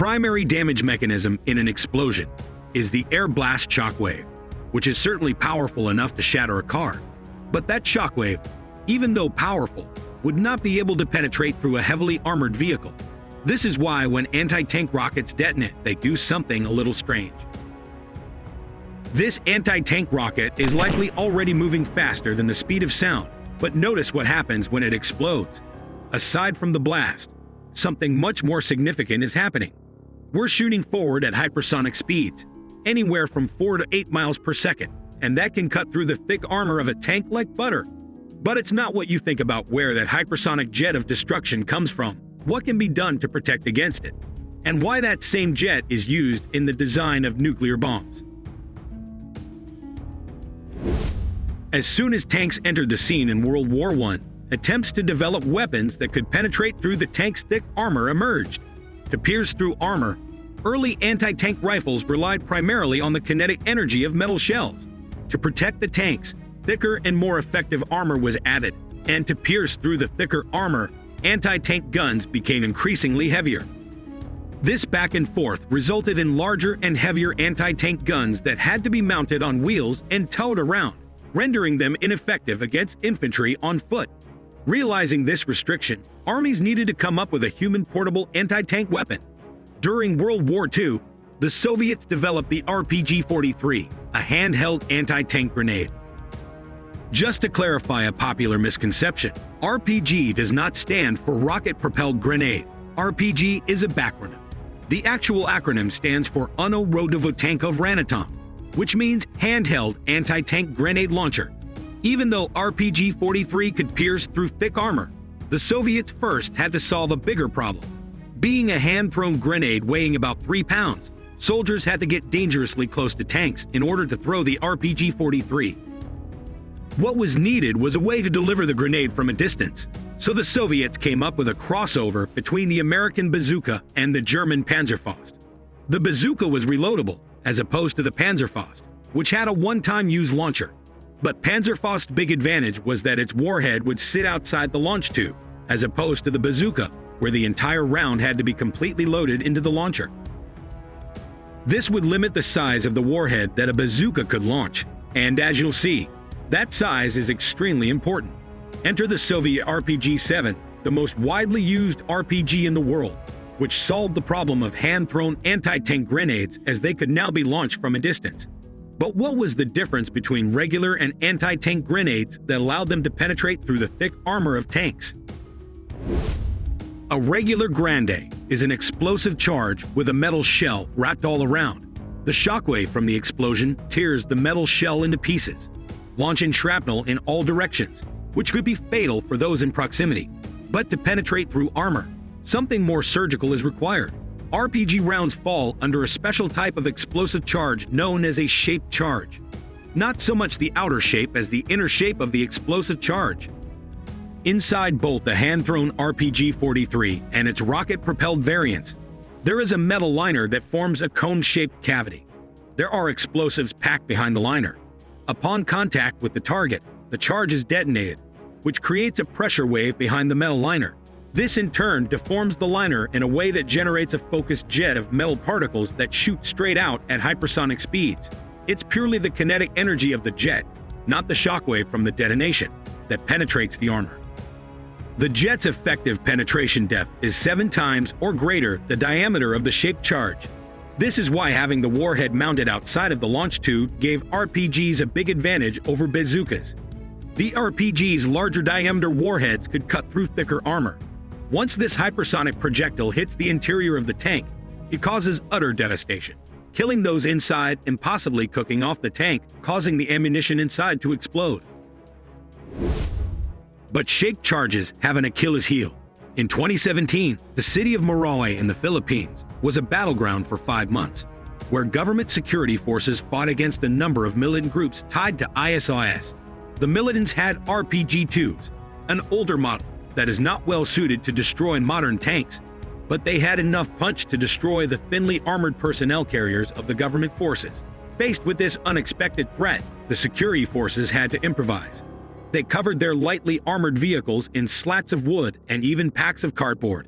primary damage mechanism in an explosion is the air blast shockwave, which is certainly powerful enough to shatter a car. But that shockwave, even though powerful, would not be able to penetrate through a heavily armored vehicle. This is why when anti-tank rockets detonate, they do something a little strange. This anti-tank rocket is likely already moving faster than the speed of sound, but notice what happens when it explodes. Aside from the blast, something much more significant is happening. We're shooting forward at hypersonic speeds, anywhere from 4 to 8 miles per second, and that can cut through the thick armor of a tank like butter. But it's not what you think about where that hypersonic jet of destruction comes from, what can be done to protect against it, and why that same jet is used in the design of nuclear bombs. As soon as tanks entered the scene in World War I, attempts to develop weapons that could penetrate through the tank's thick armor emerged. To pierce through armor, early anti-tank rifles relied primarily on the kinetic energy of metal shells. To protect the tanks, thicker and more effective armor was added, and to pierce through the thicker armor, anti-tank guns became increasingly heavier. This back and forth resulted in larger and heavier anti-tank guns that had to be mounted on wheels and towed around, rendering them ineffective against infantry on foot. Realizing this restriction, armies needed to come up with a human portable anti-tank weapon. During World War II, the Soviets developed the RPG-43, a handheld anti-tank grenade. Just to clarify a popular misconception, RPG does not stand for rocket-propelled grenade. RPG is a backronym. The actual acronym stands for Ono Rodovotankov Ranatom, which means handheld anti-tank grenade launcher. Even though RPG-43 could pierce through thick armor, the Soviets first had to solve a bigger problem. Being a hand-thrown grenade weighing about 3 pounds, soldiers had to get dangerously close to tanks in order to throw the RPG-43. What was needed was a way to deliver the grenade from a distance, so the Soviets came up with a crossover between the American Bazooka and the German Panzerfaust. The Bazooka was reloadable, as opposed to the Panzerfaust, which had a one-time use launcher. But Panzerfaust's big advantage was that its warhead would sit outside the launch tube, as opposed to the Bazooka, where the entire round had to be completely loaded into the launcher. This would limit the size of the warhead that a bazooka could launch, and as you'll see, that size is extremely important. Enter the Soviet RPG-7, the most widely used RPG in the world, which solved the problem of hand-thrown anti-tank grenades as they could now be launched from a distance. But what was the difference between regular and anti-tank grenades that allowed them to penetrate through the thick armor of tanks? A regular grenade is an explosive charge with a metal shell wrapped all around. The shockwave from the explosion tears the metal shell into pieces, launching shrapnel in all directions, which could be fatal for those in proximity. But to penetrate through armor, something more surgical is required. RPG rounds fall under a special type of explosive charge known as a shaped charge. Not so much the outer shape as the inner shape of the explosive charge. Inside both the hand-thrown RPG-43 and its rocket-propelled variants, there is a metal liner that forms a cone-shaped cavity. There are explosives packed behind the liner. Upon contact with the target, the charge is detonated, which creates a pressure wave behind the metal liner. This in turn deforms the liner in a way that generates a focused jet of metal particles that shoot straight out at hypersonic speeds. It's purely the kinetic energy of the jet, not the shockwave from the detonation, that penetrates the armor. The jet's effective penetration depth is 7 times or greater the diameter of the shaped charge. This is why having the warhead mounted outside of the launch tube gave RPGs a big advantage over bazookas. The RPG's larger diameter warheads could cut through thicker armor. Once this hypersonic projectile hits the interior of the tank, it causes utter devastation, killing those inside and possibly cooking off the tank, causing the ammunition inside to explode. But shaped charges have an Achilles heel. In 2017, the city of Marawi in the Philippines was a battleground for 5 months, where government security forces fought against a number of militant groups tied to ISIS. The militants had RPG-2s, an older model that is not well suited to destroy modern tanks, but they had enough punch to destroy the thinly armored personnel carriers of the government forces. Faced with this unexpected threat, the security forces had to improvise. They covered their lightly armored vehicles in slats of wood and even packs of cardboard.